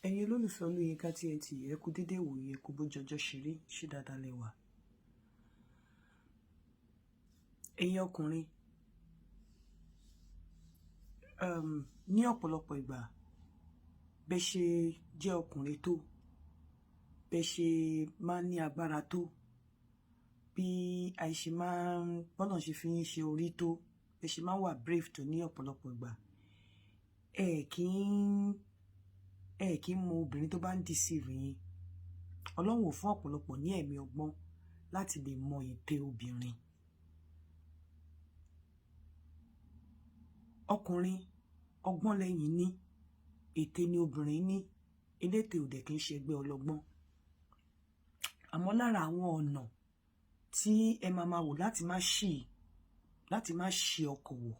ẹ̀yin olólùfẹ́ Olúyinká TNT ẹ kú dédé ìwòyí ẹ kú bójọjọ́ ṣeré ṣé dáadáa lẹ wà. ẹ̀yin ọkùnrin ní ọ̀pọ̀lọpọ̀ ìgbà bẹ́ ṣe jẹ́ ọkùnrin tó, bẹ́ ṣe máa ń ní agbára tó, bí àìṣe máa ń bọ́nà ṣe fi ń ṣe orí tó, bẹ́ ṣe máa ń wà brave tó ní ọ̀pọ̀lọpọ̀ ìgbà ẹ kì í mọ obìnrin tó bá ń deceive yín. Ọlọ́run ò fún ọ̀pọ̀lọpọ̀ ní ẹ̀mí ọgbọ́n láti lè mọ ète obìnrin. Ọkùnrin ọgbọ́n lẹ́yìn ní, ète ni obìnrin ní, elétè ò dẹ̀ kì í ṣẹgbẹ́ ọlọ́gbọ́n. Àmọ́ lára àwọn ọ̀nà tí ẹ máa wò láti má ṣì ọkọ wọ̀,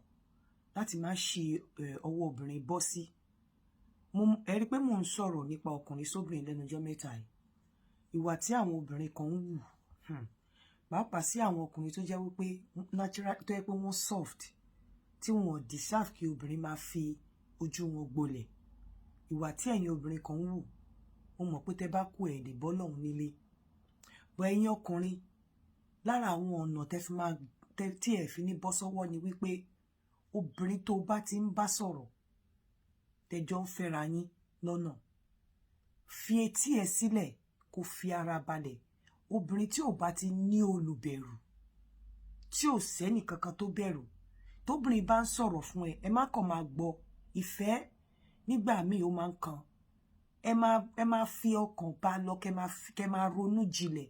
láti má ṣì ọwọ́ obìnrin bọ́ sí. Ẹ rí pé mò ń sọ̀rọ̀ nípa ọkùnrin sóbìnrin lẹ́nu ọjọ́ mẹ́ta yìí. Ìwà tí àwọn obìnrin kan ń wù, pàápàá sí àwọn ọkùnrin tó jẹ́ wípé natural, tó yẹ pé wọ́n soft, tí wọn deserve kí obìnrin máa fi ojú wọn gbolẹ̀. Ìwà tí ẹ̀yin obìnrin kan ń wù, mo mọ̀ pé tẹ́ bá kú ẹ̀ lè bọ́ lọ́hùn nílé. Bọ́ ẹ̀yin ọkùnrin, lára àwọn ọ̀nà tí ẹ fi ní bọ́ sọ́wọ́ ni wípé obìnrin tó bá ti ń bá sọ̀rọ̀, tẹ́jọ́ ń fẹ́ra yín lọ́nà, fi etí ẹ sílẹ̀ kó fi ara balẹ̀. Obìnrin tí ò bá ti ní olùbẹ̀rù, tí ò sẹ́nì kankan tó bẹ̀rù, tóbìnrin bá ń sọ̀rọ̀ fún ẹ má kàn máa gbọ́. Ìfẹ́ nígbà míì ó máa ń kan. Ẹ máa fi ọkàn bá lọ, kẹ́ máa ronú jinlẹ̀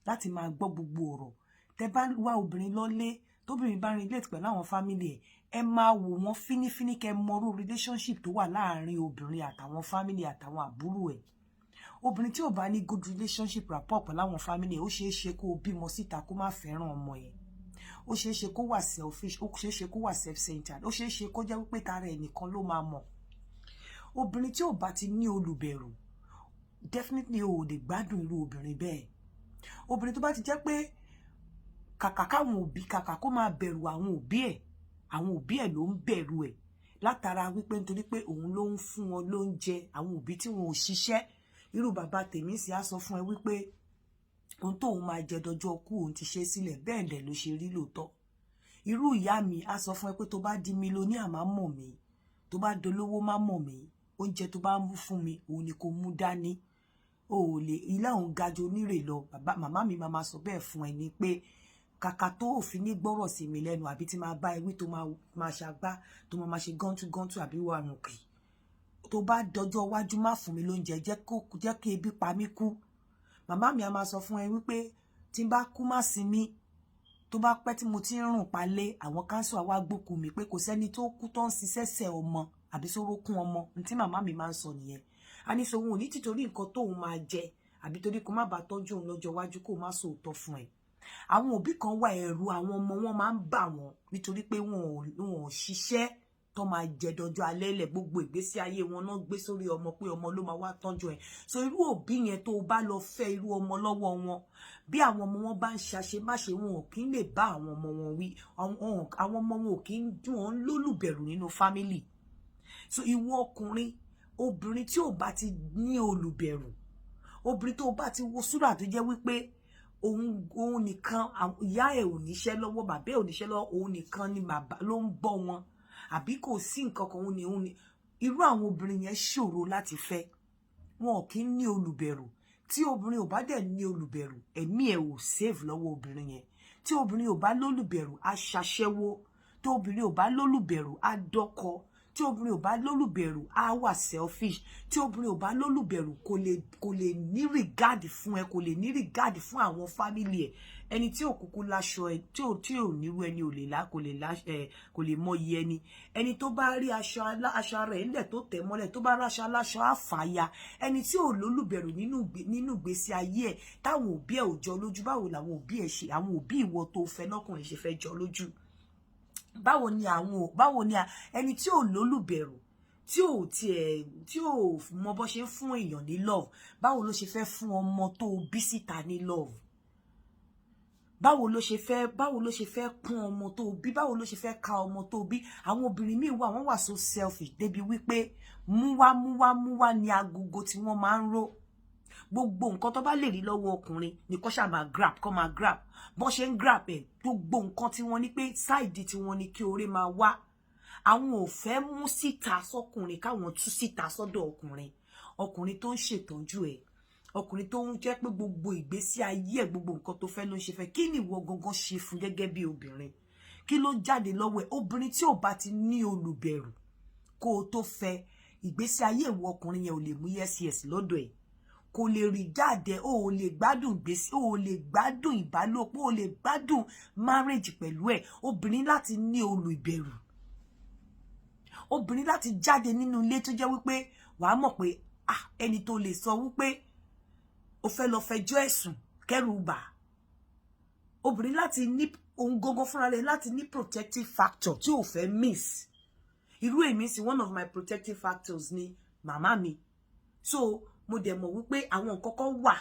láti máa gbọ́ gbogbo ọ̀rọ̀. Tẹ́ bá wá obìnrin lọ́lé, tóbìnrin bá relate pẹ̀lú àwọn family ẹ máa wò wọ́n fínífíní, kẹ́ mọrú relationship tó wà láàárín obìnrin àtàwọn family àtàwọn àbúrò ẹ̀. Obìnrin tí ò bá ní good relationship rapport pẹ̀lú àwọn family ó ṣeé ṣe kó bímọ síta kó má fẹ́ràn ọmọ yẹn. Ó ṣeé ṣe kó wà selfish, ó ṣeé ṣe kó wà self-centered, ó ṣeé ṣe kó jẹ́ wípé tara ẹ̀ nìkan ló máa mọ̀. Obìnrin tí ò bá ti ní olùbẹ̀rù, definitely ò lè gbádùn irú obìnrin bẹ́ẹ̀. Obìnrin tó bá ti jẹ́ pé kàkà kó máa bẹ̀rù àwọn òbí ẹ̀ ló ń bẹ̀rù ẹ̀, látara wípé nítorí pé òun ló ń fún wọn lóúnjẹ, àwọn òbí tí wọn ò ṣiṣẹ́. Irú bàbá tèmi sì á sọ fún ẹ wípé ohun tóun máa jẹ dọjọ́ kú òun ti ṣe sílẹ̀, bẹ́ẹ̀ dẹ̀ ló ṣe rí lóòótọ́. Irú ìyá mi á sọ fún ẹ pé tó bá di mílíọ̀nìà má mọ̀ mí, tó bá dolówó má mọ̀ mí, oúnjẹ tó bá mú fún mi òun ni kò mú dání. O ò lè ilé òun gajo onírè lọ. Màmá mi máa sọ bẹ́ẹ̀ fún ẹ ní pé kàkà tó òfin ní gbọ́rọ̀ sí mi lẹ́nu, àbí tí máa bá ewé tó máa ṣàgbá, tó máa ṣe gọ́ntúgọ́ntú àbí wà rùnkì, tó bá dọjọ́ iwájú má fún mi lóúnjẹ, jẹ́ kí ebi pa mí kú. Màmá mi á máa sọ fún ẹ wípé tí n bá kú má sinmi, tó bá pẹ́ tí mo ti ń rùn palé, àwọn káńsù àwa gbókù mi pé kò sẹ́ni tó kú tó ń ṣiṣẹ́ṣẹ́ ọmọ àbí sórókún ọmọ. Tí màmá mi máa ń sọ nìyẹn. A ní sọ òun ò ní títorí nǹkan tóun máa jẹ àbí torí kó má bàa tọ́jú òun lọ́jọ́ iwájú kó má sòótọ́ fún ẹ. Àwọn òbí kan wà, ẹ̀rù àwọn ọmọ wọn máa ń bà wọ́n nítorí pé wọn ò ṣiṣẹ́ tó máa jẹ dọjọ́ alẹ́ lẹ̀. Gbogbo ìgbésí ayé wọn náà gbé sórí ọmọ pé ọmọ ló máa wá tọ́jú ẹ̀. So irú òbí yẹn tó bá lọ fẹ́ irú ọmọ lọ́wọ́ wọn, bí àwọn ọmọ wọn bá ń ṣàṣemáṣe, wọn ò kí ń lè bá àwọn ọmọ wọn wí. Àwọn ọmọ wọn ò kí ń dùn wọn lólùbẹ̀rù nínú family. So ìwọ ọkùnrin, obìnrin tí ò bá ti ní olùbẹ̀rù, obìnrin tó bá ti wo súrà tó jẹ́ wípé òun nìkan, ìyá ẹ̀ ò níṣẹ́ lọ́wọ́, bàbá ẹ̀ ò níṣẹ́ lọ́wọ́, òun nìkan ni bàbá ló ń bọ́ wọn, àbí kò sí nǹkan kan, òun ni irú àwọn obìnrin yẹn ṣòro láti fẹ́. Wọn ò kí ń ní olùbẹ̀rù. Tí obìnrin ò bá dẹ̀ ní olùbẹ̀rù, ẹ̀mí ẹ̀ ò save lọ́wọ́ obìnrin yẹn. Tí obìnrin ò bá lólùbẹ̀rù, á ṣaṣẹ́wó. Tí obìnrin ò bá lólùbẹ̀rù, á dọ́kọ. Tí obìnrin ò bá lólùbẹ̀rù, á wà selfish. Tí obìnrin ò bá lólùbẹ̀rù, kò lè ní regard fún ẹ, kò lè ní regard fún àwọn family ẹ. Ẹni tí ò kúkú láṣọ ẹ, tí ò nírú ẹni kò lè mọyì ẹni. Ẹni tó bá rí aṣọ rẹ̀ ńlẹ̀ tó tẹ̀ mọ́lẹ̀, tó bá ráṣọ aláṣọ á fàya. Ẹni tí ò lólùbẹ̀rù nínú ìgbésí ayé ẹ, táwọn òbí ẹ ò jọ lójú, báwo làwọn òbí ẹ ṣe, àwọn òbí ìwọ tó fẹ́ lọ́kùnrin ṣe fẹ́ jọ lójú? Báwo ni ẹni tí ò lólùbẹ̀rù, tí ò mọ bó ṣe ń fún èèyàn ní love, báwo ló ṣe fẹ́ fún ọmọ tó bí síta ní love? báwo ló ṣe fẹ́ kún ọmọ tó bí, báwo ló ṣe fẹ́ ka ọmọ tó bí. Àwọn obìnrin míì wà, wọ́n wà so selfish débi wípé múwá ni agogo tí wọ́n máa ń ró. Gbogbo nǹkan tó bá lè rí lọ́wọ́ ọkùnrin ni kó ṣá máa grab, kó máa grab. Bọ́n ṣe ń grab ẹ̀, gbogbo nǹkan tí wọ́n ní pé side tí wọ́n ní kí oore máa wá. Àwọn ò fẹ́ mú síta sọ́kùnrin káwọn tú síta sọ́dọ̀ ọkùnrin. Ọkùnrin tó ń ṣètọ́jú ẹ̀, ọkùnrin tó ń jẹ́ pé gbogbo ìgbésí ayé ẹ̀, gbogbo nǹkan tó fẹ́ ló ń ṣe fẹ́. Kí ni ìwọ gangan ṣe fún gẹ́gẹ́ bí obìnrin? Kí ló jáde lọ́wọ́ ẹ̀? Obìnrin tí ò bá ti ní olùbẹ̀rù kó o tó fẹ́, ìgbésí ayé ìwọ ọkùnrin yẹn ò lè mú yes lọ́dọ̀ ẹ̀. Kò lè rí jáde, o ò lè gbádùn ìgbésí, o ò lè gbádùn ìbálòpọ̀, o ò lè gbádùn marriage pẹ̀lú ẹ̀. Obìnrin láti ní olùbẹ̀rù. Obìnrin láti jáde nínú ilé tó jẹ́ wípé wàá mọ̀ pé ẹni tó lè sọ wípé o fẹ́ lọ fẹjọ́ ẹ̀sùn kẹ́rù bà. Obìnrin láti ní ohun gógó fúnra rẹ̀, láti ní protective factor tí ò fẹ́ miss. Irú èmi sí, one of my protective factors ni màmá mi. So mo dẹ̀ mọ̀ wípé àwọn nǹkan kan wà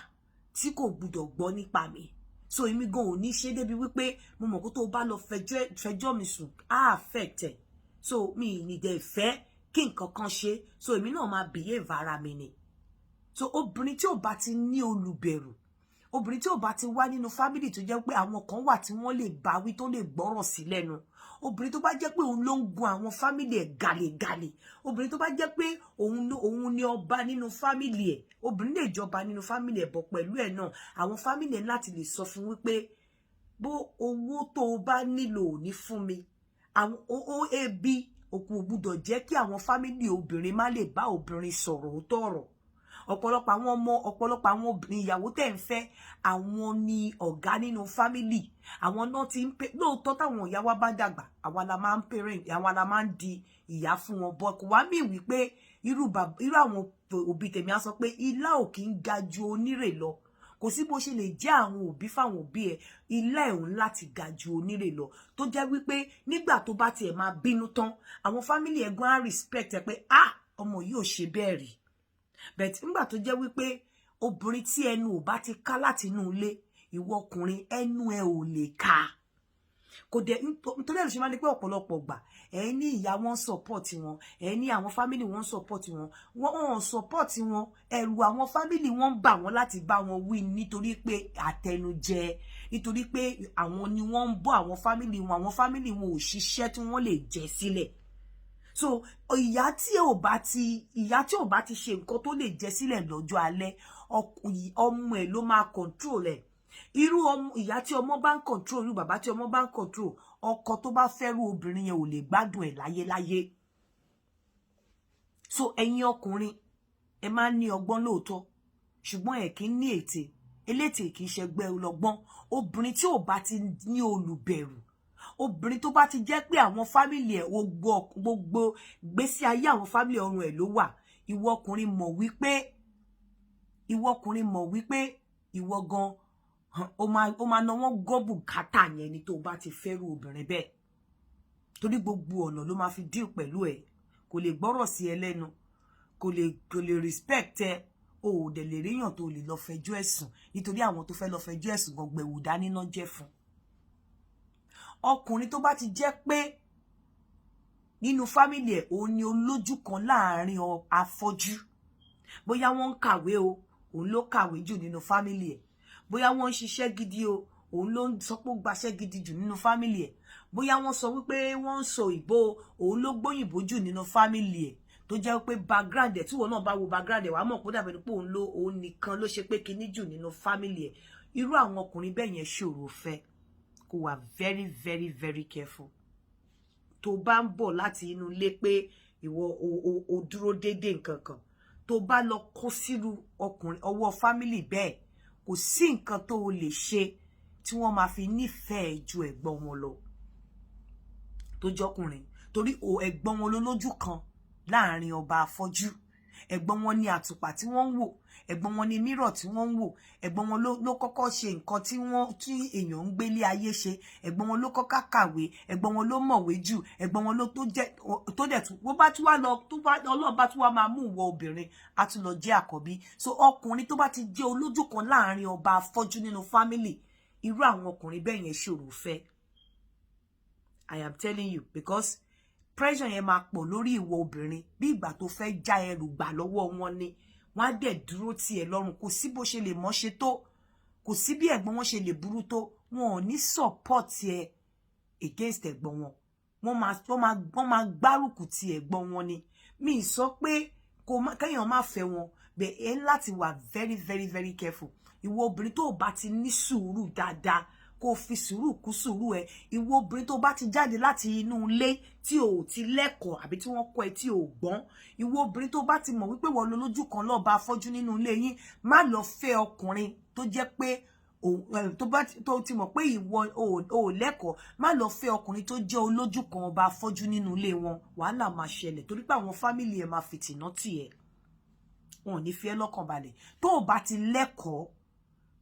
tí kò gbọdọ̀ gbọ́ nípa mi. So èmi gan ò ní ṣe débi wípé mo mọ̀ pé tó bá lọ fẹjọ́ mi sùn á affect ẹ̀. So mi ní dẹ̀ fẹ́ kí nǹkan kan ṣe. So èmi náà máa behave ara mi ni. So obìnrin tí ò bá ti ní olùbẹ̀rù, obìnrin tí ò bá ti wá nínú family tó jẹ́ pé àwọn kan wà tí wọ́n lè bá wí, tó lè gbọ́rọ̀ sí lẹ́nu. Obìnrin tó bá jẹ́ pé òun ló ń gun àwọn family ẹ̀ gàlégàlé. Obìnrin tó bá jẹ́ pé òun ni ọba nínú family ẹ̀. Obìnrin lè jọba nínú family ẹ̀, bọ̀ pẹ̀lú ẹ̀ náà àwọn family ẹ̀ láti lè sọ fún wípé bó owó tó o bá nílò ò ní fún mi. Àwọn ebi òkú gbọ́dọ̀ jẹ́ kí àwọn family obìnrin má lè bá obìnrin sọ̀rọ̀ òótọ́ ọ̀rọ̀. Ọ̀pọ̀lọpọ̀ àwọn obìnrin ìyàwó tẹ́ ń fẹ́, àwọn ni ọ̀gá nínú family. Àwọn náà ti ń pè lóòótọ́ táwọn ìyá wa bá dàgbà, àwa la máa ń parent, àwa la máa ń di ìyá fún wọn. Bọ́ kò wá mí wípé irú àwọn òbí tèmi á sọ pé ilá ò kí ń ga ju onírè lọ. Kò sí bó ṣe lè jẹ́ àwọn òbí fáwọn òbí ẹ̀, ilá ẹ̀ ń láti ga ju onírè lọ. Tó jẹ́ wípé nígbà tó bá tiẹ̀ máa bínú tán, àwọn family ẹ̀ gan á respect ẹ pé ọmọ yìí ò ṣe bẹ́ẹ̀ rí. But nígbà tó jẹ́ wípé obìnrin tí ẹnu ò bá ti ká láti inú ilé, ìwọ ọkùnrin ẹnu ẹ ò lè ká. Kò dẹ̀ nítorí ẹ̀rù ṣe máa ní pé ọ̀pọ̀lọpọ̀ gbà ẹ ní ìyá wọn support wọn, ẹ ní àwọn family wọn support wọn, wọn support wọn, ẹ̀rù àwọn family wọn bà wọ́n láti bá wọn wí nítorí pé àtẹnujẹ, nítorí pé àwọn ni wọ́n ń bọ́ àwọn family wọn ò ṣiṣẹ́ tí wọ́n lè jẹ sílẹ̀. So ìyá tí ò bá ti ṣe nǹkan tó lè jẹ sílẹ̀ lọ́jọ́ alẹ́, ọmọ ẹ̀ ló máa control ẹ̀. Irú ìyá tí ọmọ bá ń control, irú bàbá tí ọmọ bá ń control, ọkọ tó bá fẹ́rù obìnrin yẹn ò lè gbádùn ẹ̀ láyéláyé. So ẹ̀yin ọkùnrin ẹ máa ní ọgbọ́n lóòótọ́, ṣùgbọ́n ẹ kì í ní ètè. Elétè kì í ṣẹgbẹ́ ọlọ́gbọ́n. Obìnrin tí ò bá ti ní olùbẹ̀rù, obìnrin tó bá ti jẹ́ pé àwọn family ẹ̀ gbogbo gbésí ayé àwọn family ọrùn ẹ̀ ló wà, ìwọ ọkùnrin mọ̀ wípé ìwọ gan ó máa ná wọ́n gọ́bù kátà yẹn ni tó bá ti fẹ́rù obìnrin bẹ́ẹ̀. Torí gbogbo ọ̀nà ló máa fi deal pẹ̀lú ẹ̀. Kò lè gbọ́rọ̀ sí ẹ lẹ́nu, kò lè respect ẹ, o ò dẹ̀ lè ríyàn tó lè lọ fẹjọ́ ẹ̀sùn, nítorí àwọn tó fẹ́ lọ fẹjọ́ ẹ̀sùn gan gbẹ̀wò dání náà jẹ́ fún. Ọkùnrin tó bá ti jẹ́ pé nínú family ẹ̀ òun ni olójú kan láàrin afọ́jú, bóyá wọ́n ń kàwé o, òun ló kàwé jù nínú family ẹ̀, bóyá wọ́n ń ṣiṣẹ́ gidi o, òun ló ń sọ pé ó gbaṣẹ́ gidi jù nínú family ẹ̀, bóyá wọ́n sọ wípé wọ́n ń sọ ìbò, òun ló gbóyìnbó jù nínú family ẹ̀, tó jẹ́ pé background ẹ̀ tí wọ́n náà bá wo background ẹ̀ wàá mọ̀ pé dàbí pé òun nìkan ló ṣe pé kinní jù nínú family ẹ̀. Irú àwọn ọkùnrin bẹ́ẹ̀ yẹn ṣòro fẹ́. Kó wà very very very careful. Tó bá ń bọ̀ láti inú ilé pé ìwọ o dúró déédéé nǹkan kan, tó bá lọ kó sírú ọkùnrin ọwọ́ family bẹ́ẹ̀, kò sí nǹkan tó o lè ṣe tí wọ́n máa fi nífẹ̀ẹ́ ju ẹ̀gbọ́n wọn lọ tó jọkùnrin. Torí ẹ̀gbọ́n wọn ló lójú kan láàrin ọba afọ́jú. Ẹ̀gbọ́n wọn ni àtùpà tí wọ́n ń wò, ẹ̀gbọ́n wọn ni mirror tí wọ́n ń wò, ẹ̀gbọ́n wọn ló kọ́kọ́ ṣe nǹkan tí èèyàn ń gbélé ayé ṣe, ẹ̀gbọ́n wọn ló kọ́kọ́ kàwé, ẹ̀gbọ́n wọn ló mọ̀wé jù, ẹ̀gbọ́n wọn ló tó dẹ̀ tún wọ́n bá tún wá lọ ọlọ́ọ̀bá tún wá máa mú ìwọ obìnrin á tún lọ jẹ́ àkọ́bí. So ọkùnrin tó bá ti jẹ́ olójú kan láàrin ọba afọ́jú nínú family, irú àwọn ọkùnrin bẹ́ẹ̀ yẹn ṣòro fẹ́. I am telling you, because pressure yẹn máa pọ̀ lórí ìwọ obìnrin bí ìgbà tó fẹ́ já ẹrù gbà lọ́wọ́ wọn ni. Wọ́n á dẹ̀ dúró tì ẹ́ lọ́rùn, kò sí bó ṣe lè mọ́ ṣe tó, kò sí bí ẹ̀gbọ́n wọn ṣe lè burú tó, wọn ò ní support ẹ against ẹ̀gbọ́n wọn. Wọ́n máa gbárùkù ti ẹ̀gbọ́n wọn ni. Mi sọ pé kéèyàn má fẹ́ wọn, bẹ̀ ẹ́ láti wà very very very careful. Ìwọ obìnrin tó bá ti ní sùúrù dáadáa, kó fi sùúrù kú sùúrù ẹ. Ìwọ obìnrin tó bá ti jáde láti inú ilé tí ò ti lẹ́kọ̀ọ́ àbí tí wọ́n kọ́ ẹ tí ò gbọ́n, ìwọ obìnrin tó bá ti mọ̀ wípé wọ́n lọ lójú kan lọ́ọ́ bá afọ́jú nínú ilé yín, má lọ fẹ́ ọkùnrin tó jẹ́ pé tó ti mọ̀ pé ìwọ ò lẹ́kọ̀ọ́, má lọ fẹ́ ọkùnrin tó jẹ́ olójú kan ọba afọ́jú nínú ilé wọn. Wàhálà máa ṣẹlẹ̀ torí pé àwọn fámìlì ẹ̀ máa fìtìná tì ẹ́, wọn ò ní fi ẹ́ lọ́kàn balẹ̀. Tó o bá ti lẹ́kọ̀ọ́,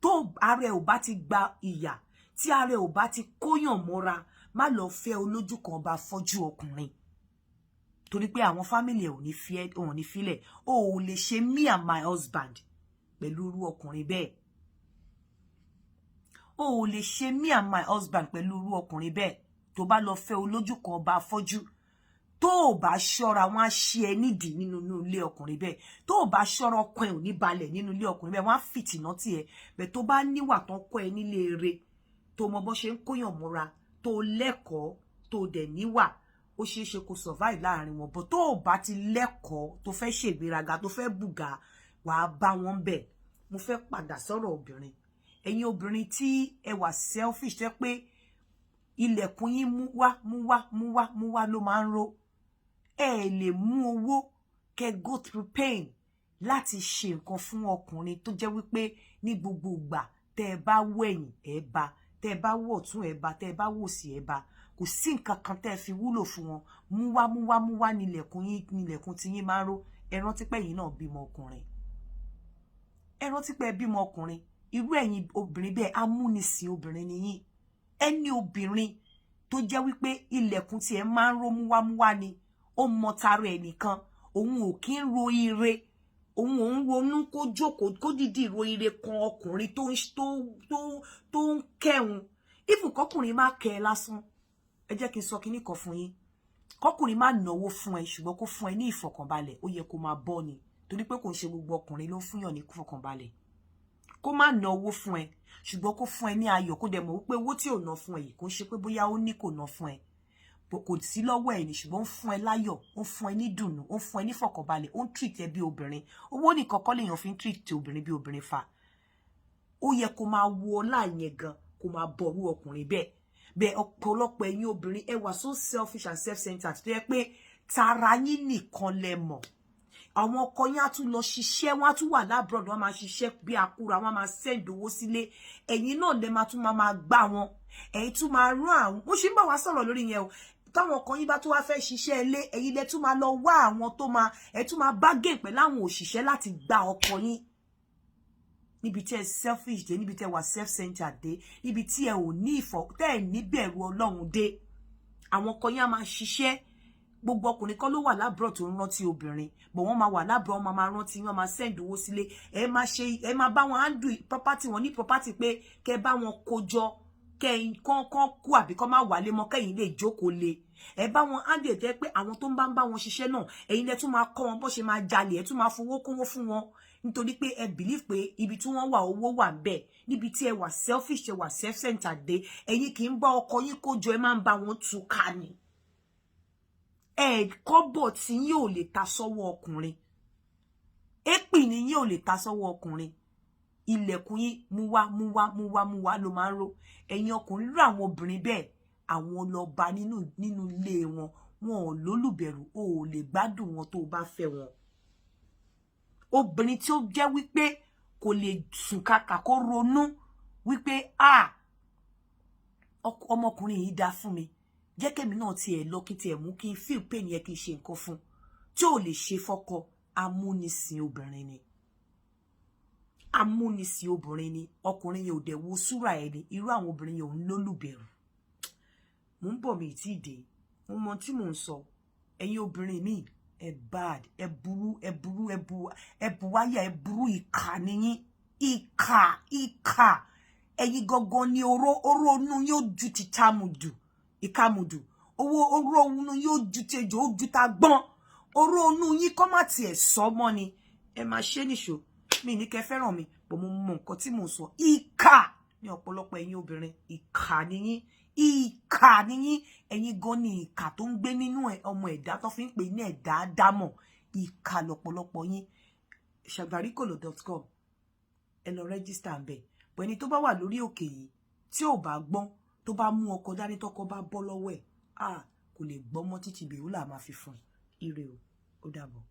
tó ara ẹ̀ ò bá ti gba ìyà, tí ara ẹ̀ ò bá ti kóyàn mọ́ra, má lọ fẹ́ olójú kan ọba afọ́jú ọkùnrin torí pé àwọn fámìlì ẹ̀ ò ní filẹ̀. O ò lè ṣe me and my husband pẹ̀lú irú ọkùnrin bẹ́ẹ̀. O ò lè ṣe me and my husband pẹ̀lú irú ọkùnrin bẹ́ẹ̀ tó bá lọ fẹ́ olójú kan ọba afọ́jú. Tó o bá ṣọ́ra, wọn á ṣe ẹ nídìí nínú ilé ọkùnrin bẹ́ẹ̀. Tó o bá ṣọ́ra, ọkàn ẹ̀ ò ní balẹ̀ nínú ilé ọkùnrin bẹ́ẹ̀, wọ́n á fìtìná tì ẹ́. Bẹ́ẹ̀ tó bá níwà tán kọ́ ẹ nílé eré, tó mọ bó ṣe ń kóyàn mọ́ra, tó lẹ́kọ̀ọ́, tó dẹ̀ níwà, ó ṣeé ṣe kó survive láàrin wọn. Bọ̀ tó o bá ti lẹ́kọ̀ọ́, tó fẹ́ ṣègbéraga, tó fẹ́ bùgà, wàá bá wọn bẹ̀. Mo fẹ́ padà sọ̀rọ̀ obìnrin. Ẹ̀yin obìnrin tí ẹ wà selfish, tẹ́ pé ilẹ̀kùn yín mú wá ló máa ń ró. Ẹ lè mú owó kẹ́ go through pain láti ṣe nǹkan fún ọkùnrin tó jẹ́ wípé ní gbogbo ìgbà tẹ́ ẹ bá wẹ̀yìn ẹ bá, tẹ́ ẹ bá wọ̀ tún ẹ bá, tẹ́ ẹ bá wò sí ẹ bá. Kò sí nǹkan kan tẹ́ ẹ fi wúlò fún wọn. Mú wá nílẹ̀kùn tí yín máa ń ró. Ẹ rántí pé ẹ̀yin náà bímọ ọkùnrin. Ẹ rántí pé ẹ bímọ ọkùnrin. Irú ẹ̀yin obìnrin bẹ́ẹ̀, amúnisìn obìnrin ni yín. Ẹni obìnrin tó jẹ́ wípé ilẹ̀kùn tí ẹ máa ń ró mú wá ni, ó mọ tara ẹ̀ nìkan. Òun ò kí ń ro ire, òun ò ń ronú kó jókòó kó dìdí ro ire kan ọkùnrin tó ń kẹ́hun. Even kọkùnrin má kẹ́ ẹ lásán. Ẹ jẹ́ kí n sọ kinní kan fún yín. Kọkùnrin má náwó fún ẹ, ṣùgbọ́n kó fún ẹ ní ìfọ̀kànbalẹ̀, ó yẹ kó máa bọ́ ni. Torí pé kò ń ṣe gbogbo ọkùnrin ló ń fúnyàn ní ìfọ̀kànbalẹ̀. Kó má ná owó fún ẹ, ṣùgbọ́n kó fún ẹ ní ayọ̀, kó dẹ̀ mọ̀ wípé owó tí ò ná fún ẹ yìí kò ń ṣe pé bóyá ó ní kò ná fún ẹ. Kò sí lọ́wọ́ ẹ̀ ní, ṣùgbọ́n ó ń fún ẹ láyọ̀, ó ń fún ẹ ní dùnnú, ó ń fún ẹ ní ìfọ̀kànbalẹ̀, ó ń treat ẹ bí obìnrin. Owó nìkan kọ́ lèèyàn fi ń treat obìnrin bí obìnrin fa. Ó yẹ kó máa wo ọlá yẹn gan, kó máa bọ̀rú ọkùnrin bẹ́ẹ̀. Bẹ́ẹ̀ ọ̀pọ̀lọpọ̀ ẹ̀yin obìnrin ẹ wà so selfish and self-centered tó yẹ pé tara yín nìkan lẹ mọ̀. Àwọn ọkọ yín á tún lọ ṣiṣẹ́, wọ́n á tún wà lábroad, wọ́n máa ṣiṣẹ́ bí akúra, wọ́n máa send owó sílé. Ẹ̀yin náà lẹ máa tún máa gbá wọn. Ẹ̀yin tún máa rán àwọn. Mo ṣì ń bá wa sọ̀rọ̀ lórí yẹn o. Táwọn ọkọ yín bá tún wá fẹ́ ṣiṣẹ́ ilé, ẹ̀yin lẹ tún máa lọ wá àwọn tó máa, ẹ tún máa bargain pẹ̀lú àwọn òṣìṣẹ́ láti gba ọkọ yín. Níbi tí ẹ selfish dé, níbi tí ẹ wà self-centered dé, níbi tí ẹ ò ní tẹ́ ẹ ní bẹ̀rù Ọlọ́run dé. Àwọn ọkọ yín á máa ṣiṣẹ́. Gbogbo ọkùnrin kan ló wà lábroad tó ń rántí obìnrin, bọ̀ wọ́n máa wà lábroad, wọ́n máa rántí, wọ́n máa send owó sílé. Ẹ máa bá wọn handle property wọn ní property pé kẹ́ bá wọn kó jọ, kẹ́yìn kan kú àbí kọ́ máa wálé mọ́, kẹ́yìn lè jókòó lé. Ẹ bá wọn handle jẹ́ pé àwọn tó ń bá wọn ṣiṣẹ́ náà, ẹ̀yin lẹ tún máa kọ́ wọn bó ṣe máa jalè, ẹ tún máa fowó kówó fún wọn. Nítorí pé ẹ believe pé ibi tí wọ́n wà owó wà ńbẹ̀. Níbi tí ẹ wà selfish, ẹ wà self-centered dé, ẹ̀yin kì í bá ọkọ yín kó jọ, ẹ máa ń bá wọn túká ni. Kọ́bọ̀ tí yín ò lè ta sọ́wọ́ ọkùnrin. Èpì ni yín ò lè ta sọ́wọ́ ọkùnrin. Ilẹ̀kùn yín mú wá ló máa ń ró. Ẹ̀yin ọkùnrin rú àwọn obìnrin bẹ́ẹ̀, àwọn lọ́ba nínú ilé wọn. Wọn ò lólùbẹ̀rù, o ò lè gbádùn wọn tó bá fẹ́ wọn. Obìnrin tí ó jẹ́ wípé kò lè sùn kàkà kó ronú wípé ọmọkùnrin yìí dá fún mi. Jẹ́ kẹ́mi náà tiẹ̀ lọ kí tiẹ̀ mú kí n feel pain yẹ kí n ṣe nǹkan fún. Tí ò lè ṣe fọ́kọ, amúnisìn obìnrin ni. Amúnisìn obìnrin ni. Ọkùnrin yẹn ò dẹ̀ wo súrà ẹni. Irú àwọn obìnrin yẹn ò ń lólùbẹ̀rù. Mo ń bọ̀ mi tí ì dé. Mo mọ tí mò ń sọ. Ẹ̀yin obìnrin mi, ẹ bad, ẹ burú wáyà, ẹ burú ìkà nìyín. Ìkà. ẹ̀yin gangan ni oró inú yóò ju ti tamudu ìkamudu oró inú yóò ju ti ejò ó ju ta gbọ́n oró inú yín kọ́ má tiẹ̀ sọ mọ́ ni ẹ máa ṣe níṣó mi ní kẹ́ fẹ́ràn mi bọ̀ mo mọ nǹkan tí mo sọ ìkà ní ọ̀pọ̀lọpọ̀ ẹ̀yin obìnrin ìkà ni yín ẹ̀yin gan ni ìkà tó ń gbé nínú ọmọ ẹ̀dá tó fi ń pè ní ẹ̀dá dámọ̀ ìkà lọ́pọ̀lọpọ̀ yín shagbarikolo.com ẹ lọ rẹ́gísítà ń bẹ̀ bọ̀ ẹni tó bá wà lórí òkè yìí tí ò bá gbọ́n tó bá mú ọkọ dání tọkọ bá bọ́ lọ́wọ́ ẹ̀ kò lè gbọ́ mọ́ títí bèèrè ó là máa fi fún ire o ó dàbọ̀.